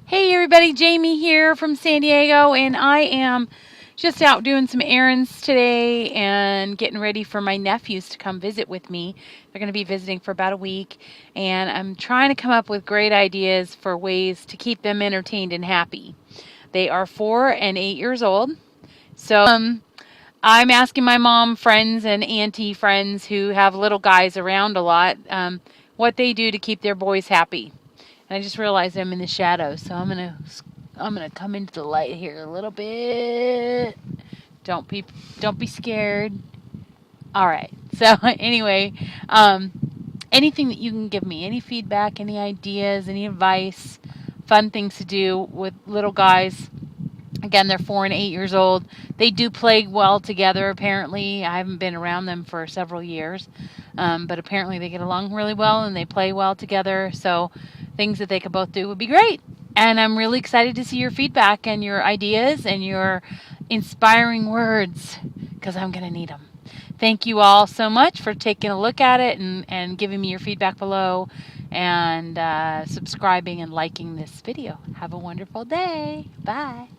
Hey everybody, Jamie here from San Diego, and I am just out doing some errands today and getting ready for my nephews to come visit with me. They're going to be visiting for about a week, and I'm trying to come up with great ideas for ways to keep them entertained and happy. They are 4 and 8 years old, so I'm asking my mom friends and auntie friends who have little guys around a lot what they do to keep their boys happy. And I just realized I'm in the shadows, so I'm gonna come into the light here a little bit. Don't be don't be scared. All right. So anyway, um, anything that you can give me, any feedback, any ideas, any advice, fun things to do with little guys. Again, they're 4 and 8 years old. They do play well together, apparently. I haven't been around them for several years, but apparently they get along really well and they play well together. So, things that they could both do would be great. And I'm really excited to see your feedback and your ideas and your inspiring words because I'm going to need them. Thank you all so much for taking a look at it and giving me your feedback below and subscribing and liking this video. Have a wonderful day. Bye.